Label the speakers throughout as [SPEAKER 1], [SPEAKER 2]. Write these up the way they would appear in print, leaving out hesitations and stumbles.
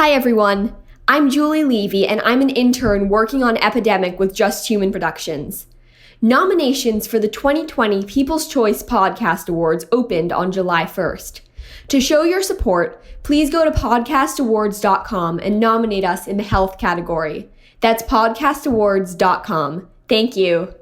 [SPEAKER 1] Hi everyone, I'm Julie Levy and I'm an intern working on Epidemic with Just Human Productions. Nominations for the 2020 People's Choice Podcast Awards opened on July 1st. To show your support, please go to podcastawards.com and nominate us in the health category. That's podcastawards.com. Thank you.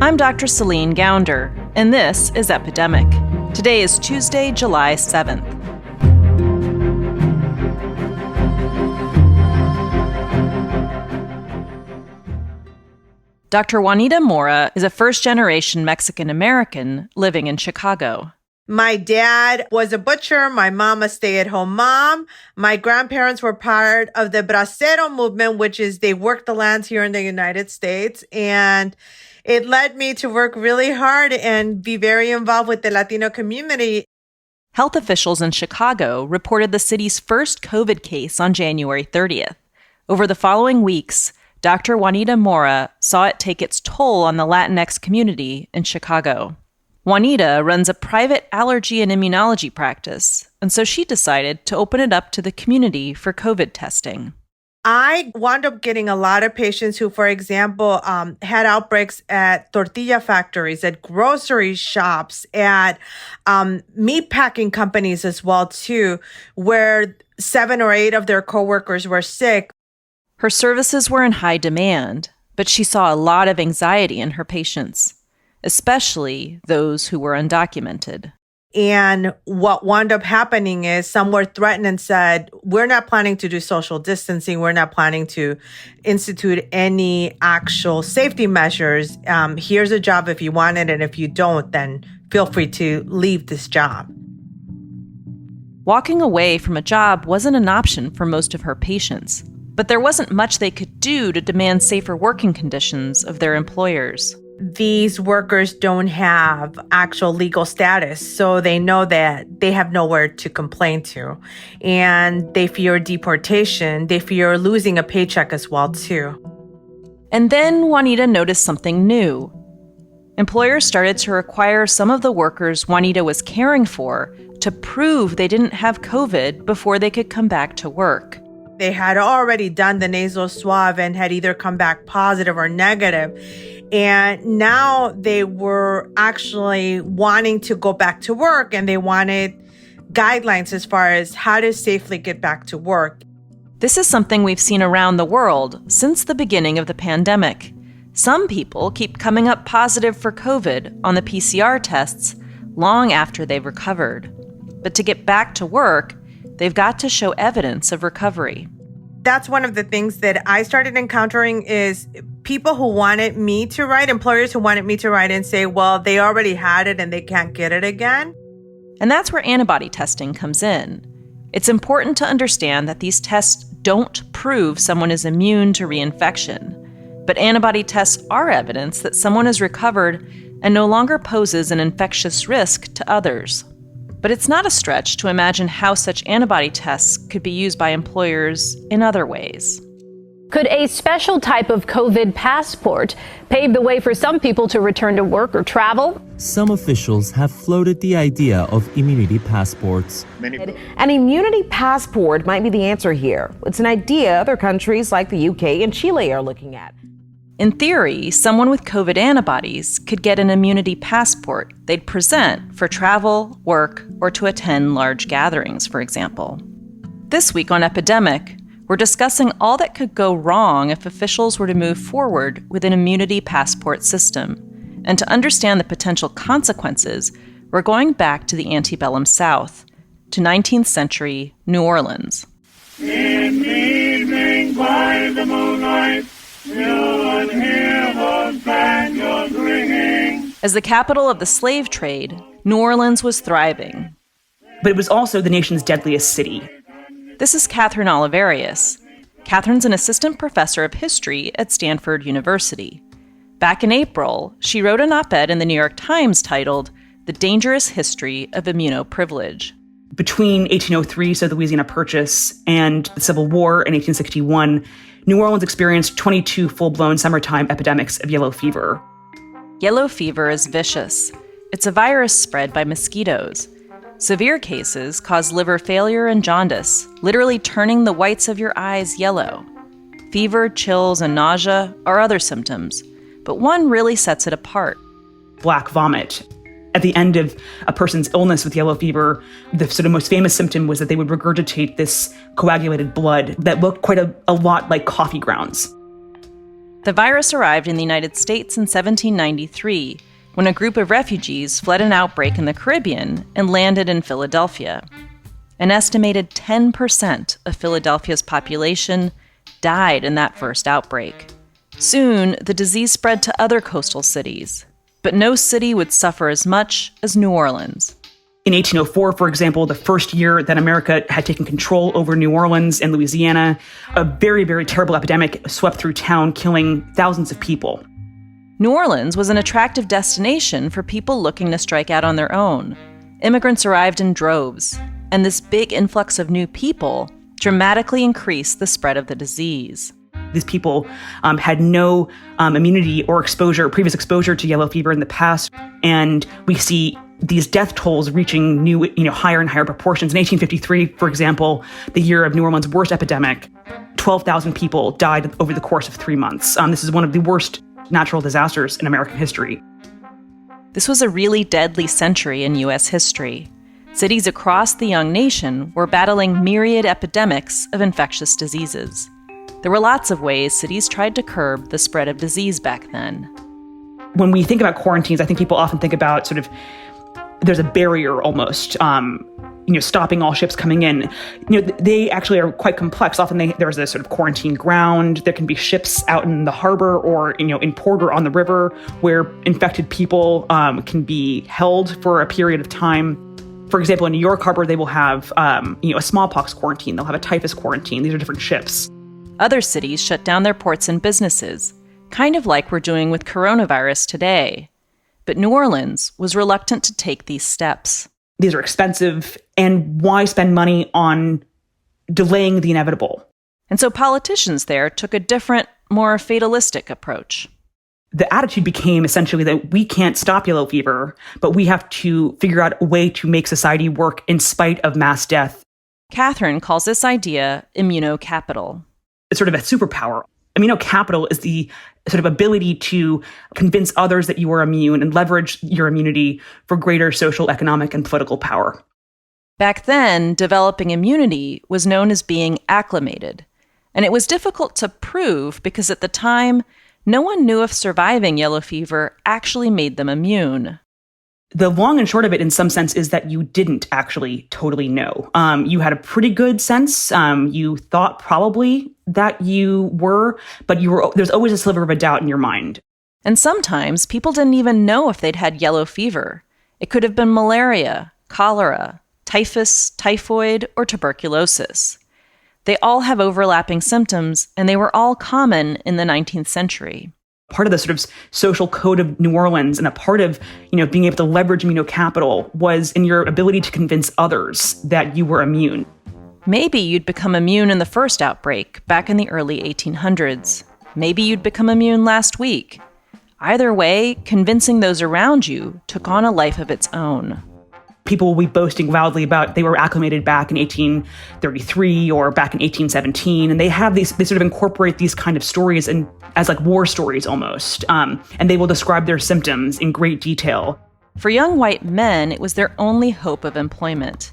[SPEAKER 2] I'm Dr. Celine Gounder, and this is Epidemic. Today is Tuesday, July 7th. Dr. Juanita Mora is a first-generation Mexican-American living in Chicago.
[SPEAKER 3] My dad was a butcher. My mom a stay-at-home mom. My grandparents were part of the bracero movement, which is they worked the lands here in the United States. And it led me to work really hard and be very involved with the Latino community.
[SPEAKER 2] Health officials in Chicago reported the city's first COVID case on January 30th. Over the following weeks, Dr. Juanita Mora saw it take its toll on the Latinx community in Chicago. Juanita runs a private allergy and immunology practice, and so she decided to open it up to the community for COVID testing.
[SPEAKER 3] I wound up getting a lot of patients who, for example, had outbreaks at tortilla factories, at grocery shops, at meat packing companies as well, too, where 7 or 8 of their coworkers were sick.
[SPEAKER 2] Her services were in high demand, but she saw a lot of anxiety in her patients, especially those who were undocumented.
[SPEAKER 3] And what wound up happening is some were threatened and said, we're not planning to do social distancing. We're not planning to institute any actual safety measures. Here's a job if you want it. And if you don't, then feel free to leave this job.
[SPEAKER 2] Walking away from a job wasn't an option for most of her patients, but there wasn't much they could do to demand safer working conditions of their employers.
[SPEAKER 3] These workers don't have actual legal status, so they know that they have nowhere to complain to. And they fear deportation. They fear losing a paycheck as well, too.
[SPEAKER 2] And then Juanita noticed something new. Employers started to require some of the workers Juanita was caring for to prove they didn't have COVID before they could come back to work.
[SPEAKER 3] They had already done the nasal swab and had either come back positive or negative. And now they were actually wanting to go back to work, and they wanted guidelines as far as how to safely get back to work.
[SPEAKER 2] This is something we've seen around the world since the beginning of the pandemic. Some people keep coming up positive for COVID on the PCR tests long after they've recovered. But to get back to work, they've got to show evidence of recovery.
[SPEAKER 3] That's one of the things that I started encountering is people who wanted me to write, employers who wanted me to write and say, well, they already had it and they can't get it again.
[SPEAKER 2] And that's where antibody testing comes in. It's important to understand that these tests don't prove someone is immune to reinfection, but antibody tests are evidence that someone has recovered and no longer poses an infectious risk to others. But it's not a stretch to imagine how such antibody tests could be used by employers in other ways.
[SPEAKER 4] Could a special type of COVID passport pave the way for some people to return to work or travel?
[SPEAKER 5] Some officials have floated the idea of immunity passports.
[SPEAKER 6] An immunity passport might be the answer here. It's an idea other countries like the UK and Chile are looking at.
[SPEAKER 2] In theory, someone with COVID antibodies could get an immunity passport they'd present for travel, work, or to attend large gatherings, for example. This week on Epidemic, we're discussing all that could go wrong if officials were to move forward with an immunity passport system. And to understand the potential consequences, we're going back to the antebellum South, to 19th century New Orleans.
[SPEAKER 7] In the evening by the moonlight, you'll hear those banjos ringing.
[SPEAKER 2] As the capital of the slave trade, New Orleans was thriving.
[SPEAKER 8] But it was also the nation's deadliest city.
[SPEAKER 2] This is Kathryn Olivarius. Kathryn's an assistant professor of history at Stanford University. Back in April, she wrote an op-ed in the New York Times titled The Dangerous History of Immunoprivilege.
[SPEAKER 8] Between 1803, so the Louisiana Purchase, and the Civil War in 1861, New Orleans experienced 22 full-blown summertime epidemics of yellow fever.
[SPEAKER 2] Yellow fever is vicious. It's a virus spread by mosquitoes. Severe cases cause liver failure and jaundice, literally turning the whites of your eyes yellow. Fever, chills, and nausea are other symptoms, but one really sets it apart.
[SPEAKER 8] Black vomit. At the end of a person's illness with yellow fever, the sort of most famous symptom was that they would regurgitate this coagulated blood that looked quite a lot like coffee grounds.
[SPEAKER 2] The virus arrived in the United States in 1793, when a group of refugees fled an outbreak in the Caribbean and landed in Philadelphia. An estimated 10% of Philadelphia's population died in that first outbreak. Soon, the disease spread to other coastal cities, but no city would suffer as much as New Orleans.
[SPEAKER 8] In 1804, for example, the first year that America had taken control over New Orleans and Louisiana, a very, very terrible epidemic swept through town, killing thousands of people.
[SPEAKER 2] New Orleans was an attractive destination for people looking to strike out on their own. Immigrants arrived in droves, and this big influx of new people dramatically increased the spread of the disease.
[SPEAKER 8] These people had no immunity or previous exposure to yellow fever in the past, and we see these death tolls reaching new, higher and higher proportions. In 1853, for example, the year of New Orleans' worst epidemic, 12,000 people died over the course of 3 months. This is one of the worst natural disasters in American history.
[SPEAKER 2] This was a really deadly century in U.S. history. Cities across the young nation were battling myriad epidemics of infectious diseases. There were lots of ways cities tried to curb the spread of disease back then.
[SPEAKER 8] When we think about quarantines, I think people often think about there's a barrier almost, stopping all ships coming in. They actually are quite complex. Often there's a sort of quarantine ground. There can be ships out in the harbor or, in port or on the river where infected people can be held for a period of time. For example, in New York Harbor, they will have, a smallpox quarantine. They'll have a typhus quarantine. These are different ships.
[SPEAKER 2] Other cities shut down their ports and businesses, kind of like we're doing with coronavirus today. But New Orleans was reluctant to take these steps.
[SPEAKER 8] These are expensive, and why spend money on delaying the inevitable?
[SPEAKER 2] And so politicians there took a different, more fatalistic approach.
[SPEAKER 8] The attitude became essentially that we can't stop yellow fever, but we have to figure out a way to make society work in spite of mass death.
[SPEAKER 2] Kathryn calls this idea immunocapital.
[SPEAKER 8] It's sort of a superpower. Immunocapital is the sort of ability to convince others that you are immune and leverage your immunity for greater social, economic, and political power.
[SPEAKER 2] Back then, developing immunity was known as being acclimated, and it was difficult to prove because at the time, no one knew if surviving yellow fever actually made them immune.
[SPEAKER 8] The long and short of it, in some sense, is that you didn't actually totally know. You had a pretty good sense. You thought probably that you were, but there's always a sliver of a doubt in your mind.
[SPEAKER 2] And sometimes people didn't even know if they'd had yellow fever. It could have been malaria, cholera, typhus, typhoid, or tuberculosis. They all have overlapping symptoms, and they were all common in the 19th century.
[SPEAKER 8] Part of the sort of social code of New Orleans and a part of, being able to leverage immunocapital was in your ability to convince others that you were immune.
[SPEAKER 2] Maybe you'd become immune in the first outbreak back in the early 1800s. Maybe you'd become immune last week. Either way, convincing those around you took on a life of its own.
[SPEAKER 8] People will be boasting loudly about they were acclimated back in 1833 or back in 1817. And they sort of incorporate these kind of stories as like war stories almost. And they will describe their symptoms in great detail.
[SPEAKER 2] For young white men, it was their only hope of employment.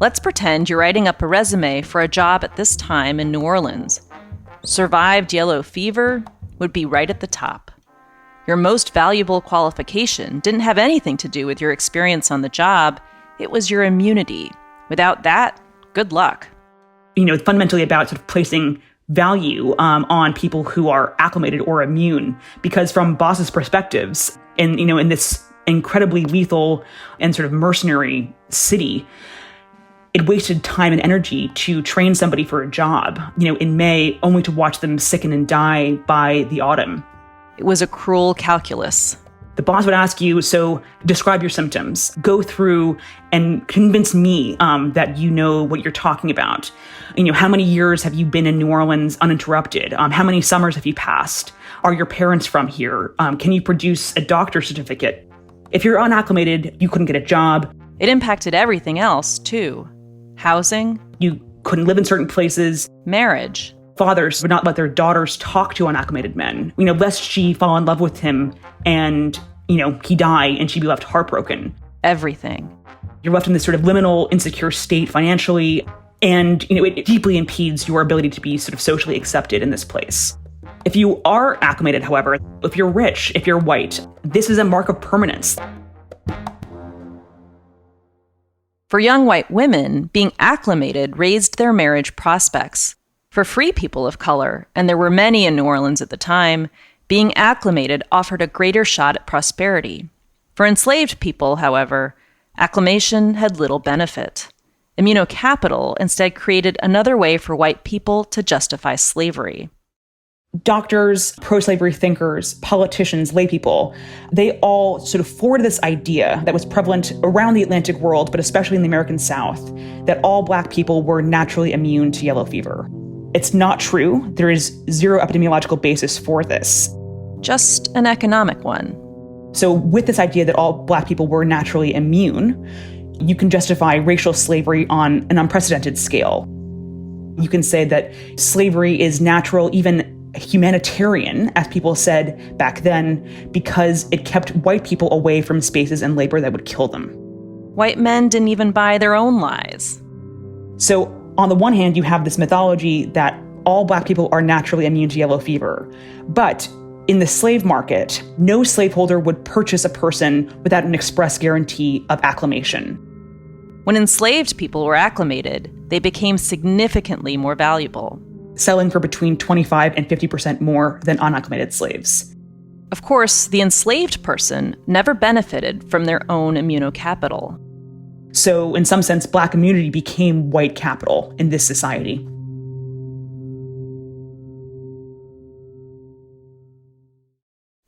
[SPEAKER 2] Let's pretend you're writing up a resume for a job at this time in New Orleans. Survived yellow fever would be right at the top. Your most valuable qualification didn't have anything to do with your experience on the job. It was your immunity. Without that, good luck.
[SPEAKER 8] Fundamentally about sort of placing value on people who are acclimated or immune, because from bosses' perspectives, in this incredibly lethal and sort of mercenary city, it wasted time and energy to train somebody for a job, in May, only to watch them sicken and die by the autumn.
[SPEAKER 2] It was a cruel calculus.
[SPEAKER 8] The boss would ask you, so describe your symptoms. Go through and convince me that you know what you're talking about. How many years have you been in New Orleans uninterrupted? How many summers have you passed? Are your parents from here? Can you produce a doctor's certificate? If you're unacclimated, you couldn't get a job.
[SPEAKER 2] It impacted everything else, too. Housing.
[SPEAKER 8] You couldn't live in certain places.
[SPEAKER 2] Marriage.
[SPEAKER 8] Fathers would not let their daughters talk to unacclimated men, lest she fall in love with him and, he die and she'd be left heartbroken.
[SPEAKER 2] Everything.
[SPEAKER 8] You're left in this sort of liminal, insecure state financially, and, it deeply impedes your ability to be sort of socially accepted in this place. If you are acclimated, however, if you're rich, if you're white, this is a mark of permanence.
[SPEAKER 2] For young white women, being acclimated raised their marriage prospects. For free people of color, and there were many in New Orleans at the time, being acclimated offered a greater shot at prosperity. For enslaved people, however, acclimation had little benefit. Immunocapital instead created another way for white people to justify slavery.
[SPEAKER 8] Doctors, pro-slavery thinkers, politicians, laypeople, they all sort of forwarded this idea that was prevalent around the Atlantic world, but especially in the American South, that all Black people were naturally immune to yellow fever. It's not true. There is zero epidemiological basis for this.
[SPEAKER 2] Just an economic one.
[SPEAKER 8] So with this idea that all Black people were naturally immune, you can justify racial slavery on an unprecedented scale. You can say that slavery is natural, even humanitarian, as people said back then, because it kept white people away from spaces and labor that would kill them.
[SPEAKER 2] White men didn't even buy their own lies.
[SPEAKER 8] So on the one hand, you have this mythology that all Black people are naturally immune to yellow fever. But in the slave market, no slaveholder would purchase a person without an express guarantee of acclimation.
[SPEAKER 2] When enslaved people were acclimated, they became significantly more valuable,
[SPEAKER 8] selling for between 25% and 50% more than unacclimated slaves.
[SPEAKER 2] Of course, the enslaved person never benefited from their own immunocapital.
[SPEAKER 8] So, in some sense, Black immunity became white capital in this society.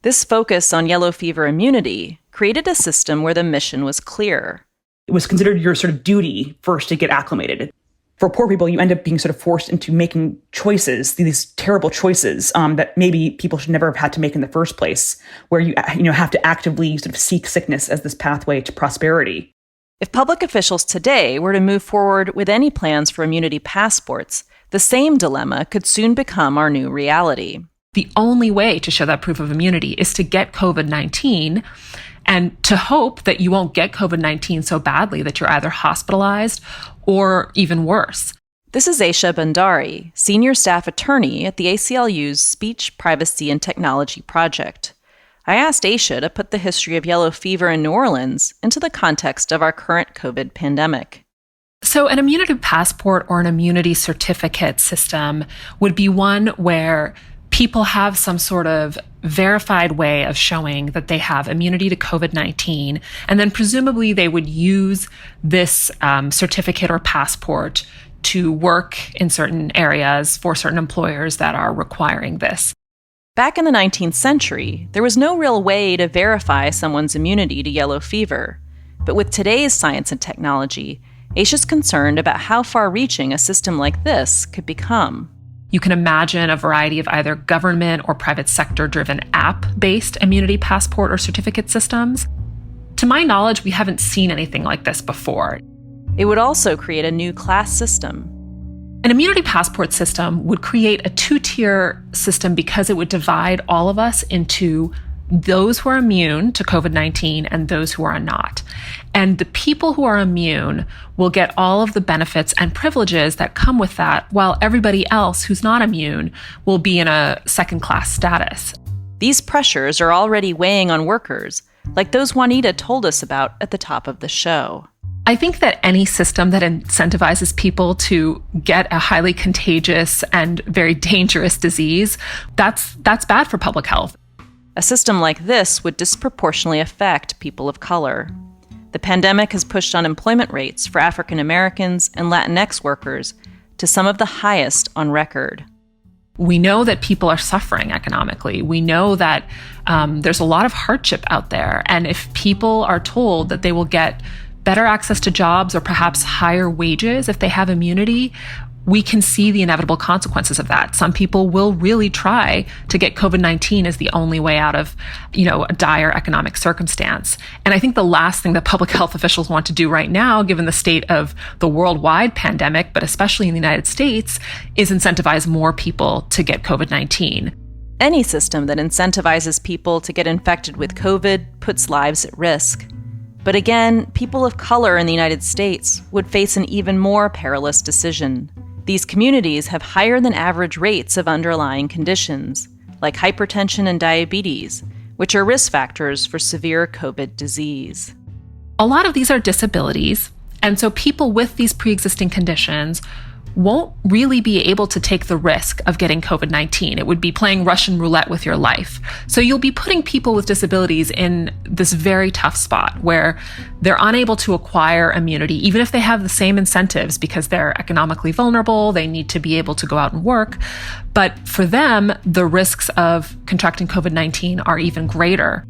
[SPEAKER 2] This focus on yellow fever immunity created a system where the mission was clear.
[SPEAKER 8] It was considered your sort of duty first to get acclimated. For poor people, you end up being sort of forced into making choices, these terrible choices that maybe people should never have had to make in the first place, where you have to actively sort of seek sickness as this pathway to prosperity.
[SPEAKER 2] If public officials today were to move forward with any plans for immunity passports, the same dilemma could soon become our new reality.
[SPEAKER 9] The only way to show that proof of immunity is to get COVID-19 and to hope that you won't get COVID-19 so badly that you're either hospitalized or even worse.
[SPEAKER 2] This is Esha Bhandari, senior staff attorney at the ACLU's Speech, Privacy, and Technology project. I asked Esha to put the history of yellow fever in New Orleans into the context of our current COVID pandemic.
[SPEAKER 9] So an immunity passport or an immunity certificate system would be one where people have some sort of verified way of showing that they have immunity to COVID-19, and then presumably they would use this certificate or passport to work in certain areas for certain employers that are requiring this.
[SPEAKER 2] Back in the 19th century, there was no real way to verify someone's immunity to yellow fever. But with today's science and technology, Esha's concerned about how far-reaching a system like this could become.
[SPEAKER 9] You can imagine a variety of either government or private sector-driven app-based immunity passport or certificate systems. To my knowledge, we haven't seen anything like this before.
[SPEAKER 2] It would also create a new class system.
[SPEAKER 9] An immunity passport system would create a two-tier system because it would divide all of us into those who are immune to COVID-19 and those who are not. And the people who are immune will get all of the benefits and privileges that come with that, while everybody else who's not immune will be in a second-class status.
[SPEAKER 2] These pressures are already weighing on workers, like those Juanita told us about at the top of the show.
[SPEAKER 9] I think that any system that incentivizes people to get a highly contagious and very dangerous disease, that's bad for public health.
[SPEAKER 2] A system like this would disproportionately affect people of color. The pandemic has pushed unemployment rates for African Americans and Latinx workers to some of the highest on record.
[SPEAKER 9] We know that people are suffering economically. We know that there's a lot of hardship out there. And if people are told that they will get better access to jobs or perhaps higher wages if they have immunity, we can see the inevitable consequences of that. Some people will really try to get COVID-19 as the only way out of, a dire economic circumstance. And I think the last thing that public health officials want to do right now, given the state of the worldwide pandemic, but especially in the United States, is incentivize more people to get COVID-19.
[SPEAKER 2] Any system that incentivizes people to get infected with COVID puts lives at risk. But again, people of color in the United States would face an even more perilous decision. These communities have higher than average rates of underlying conditions, like hypertension and diabetes, which are risk factors for severe COVID disease.
[SPEAKER 9] A lot of these are disabilities, and so people with these pre-existing conditions won't really be able to take the risk of getting COVID-19. It would be playing Russian roulette with your life. So you'll be putting people with disabilities in this very tough spot where they're unable to acquire immunity, even if they have the same incentives because they're economically vulnerable, they need to be able to go out and work. But for them, the risks of contracting COVID-19 are even greater.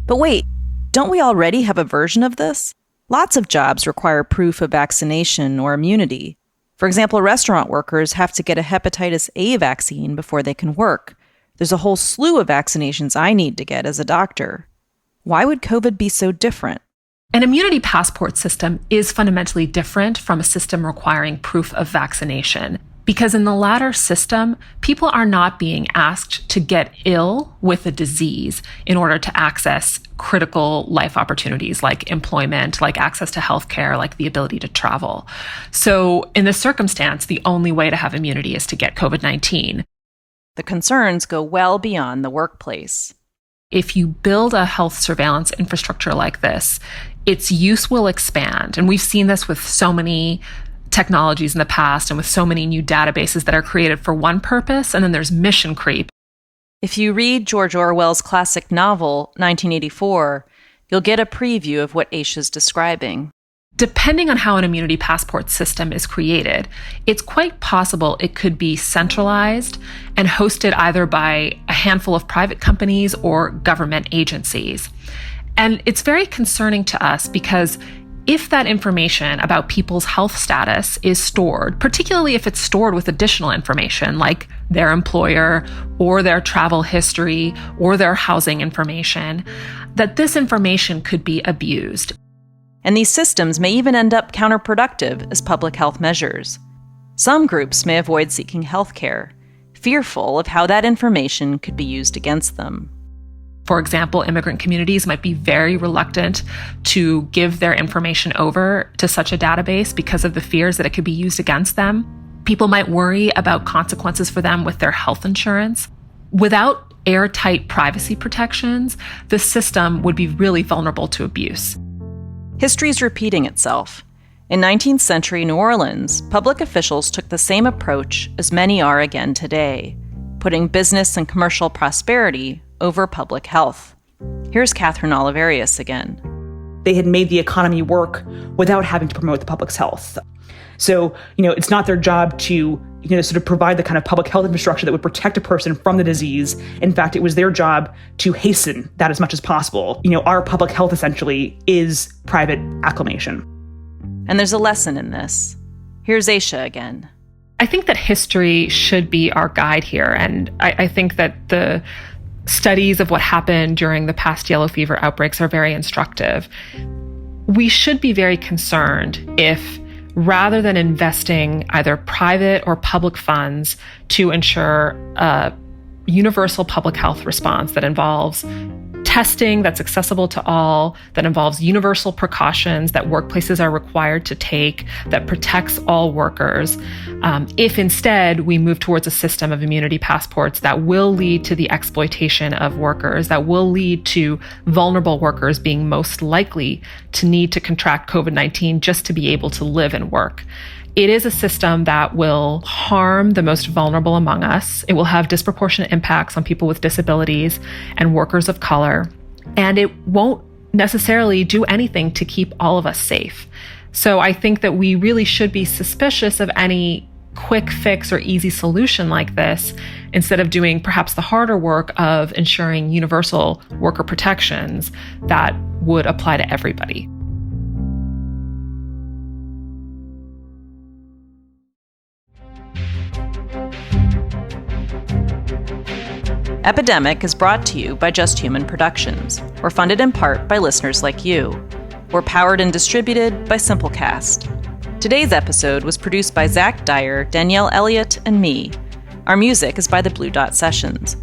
[SPEAKER 2] But wait, don't we already have a version of this? Lots of jobs require proof of vaccination or immunity. For example, restaurant workers have to get a hepatitis A vaccine before they can work. There's a whole slew of vaccinations I need to get as a doctor. Why would COVID be so different?
[SPEAKER 9] An immunity passport system is fundamentally different from a system requiring proof of vaccination. Because in the latter system, people are not being asked to get ill with a disease in order to access critical life opportunities like employment, like access to healthcare, like the ability to travel. So in this circumstance, the only way to have immunity is to get COVID-19.
[SPEAKER 2] The concerns go well beyond the workplace.
[SPEAKER 9] If you build a health surveillance infrastructure like this, its use will expand. And we've seen this with so many technologies in the past and with so many new databases that are created for one purpose, and then there's mission creep.
[SPEAKER 2] If you read George Orwell's classic novel, 1984, you'll get a preview of what Esha's describing.
[SPEAKER 9] Depending on how an immunity passport system is created, it's quite possible it could be centralized and hosted either by a handful of private companies or government agencies. And it's very concerning to us because if that information about people's health status is stored, particularly if it's stored with additional information like their employer or their travel history or their housing information, that this information could be abused.
[SPEAKER 2] And these systems may even end up counterproductive as public health measures. Some groups may avoid seeking health care, fearful of how that information could be used against them.
[SPEAKER 9] For example, immigrant communities might be very reluctant to give their information over to such a database because of the fears that it could be used against them. People might worry about consequences for them with their health insurance. Without airtight privacy protections, the system would be really vulnerable to abuse.
[SPEAKER 2] History's repeating itself. In 19th century New Orleans, public officials took the same approach as many are again today, putting business and commercial prosperity over public health. Here's Kathryn Olivarius again.
[SPEAKER 8] They had made the economy work without having to promote the public's health. So, it's not their job to, sort of provide the kind of public health infrastructure that would protect a person from the disease. In fact, it was their job to hasten that as much as possible. Our public health essentially is private acclamation.
[SPEAKER 2] And there's a lesson in this. Here's Esha again.
[SPEAKER 9] I think that history should be our guide here. And I think that the studies of what happened during the past yellow fever outbreaks are very instructive. We should be very concerned if, rather than investing either private or public funds to ensure a universal public health response that involves testing that's accessible to all, that involves universal precautions that workplaces are required to take, that protects all workers, if instead we move towards a system of immunity passports that will lead to the exploitation of workers, that will lead to vulnerable workers being most likely to need to contract COVID-19 just to be able to live and work. It is a system that will harm the most vulnerable among us. It will have disproportionate impacts on people with disabilities and workers of color. And it won't necessarily do anything to keep all of us safe. So I think that we really should be suspicious of any quick fix or easy solution like this, instead of doing perhaps the harder work of ensuring universal worker protections that would apply to everybody.
[SPEAKER 2] Epidemic is brought to you by Just Human Productions. We're funded in part by listeners like you. We're powered and distributed by Simplecast. Today's episode was produced by Zach Dyer, Danielle Elliott, and me. Our music is by the Blue Dot Sessions.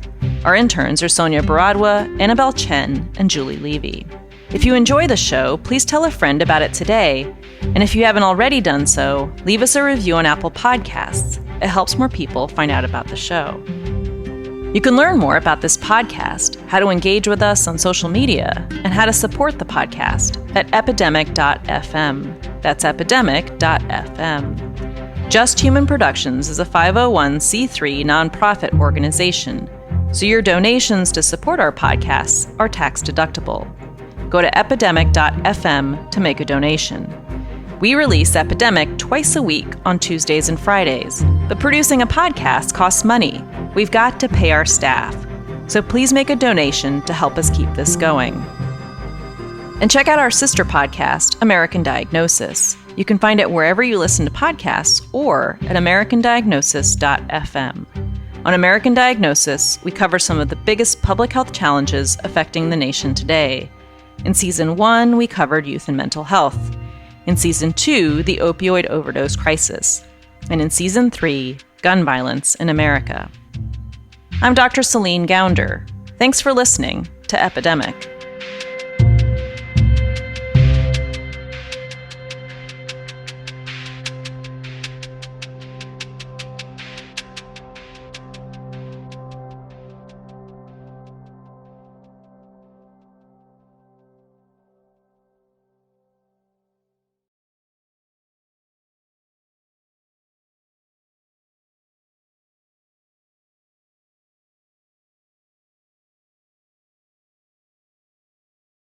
[SPEAKER 2] Our interns are Sonia Baradwa, Annabelle Chen, and Julie Levy. If you enjoy the show, please tell a friend about it today. And if you haven't already done so, leave us a review on Apple Podcasts. It helps more people find out about the show. You can learn more about this podcast, how to engage with us on social media, and how to support the podcast at epidemic.fm. That's epidemic.fm. Just Human Productions is a 501c3 nonprofit organization, so your donations to support our podcasts are tax deductible. Go to epidemic.fm to make a donation. We release Epidemic twice a week on Tuesdays and Fridays, but producing a podcast costs money. We've got to pay our staff, so please make a donation to help us keep this going. And check out our sister podcast, American Diagnosis. You can find it wherever you listen to podcasts or at americandiagnosis.fm. On American Diagnosis, we cover some of the biggest public health challenges affecting the nation today. In Season 1, we covered youth and mental health. In Season 2, the opioid overdose crisis. And in Season 3, gun violence in America. I'm Dr. Celine Gounder. Thanks for listening to Epidemic.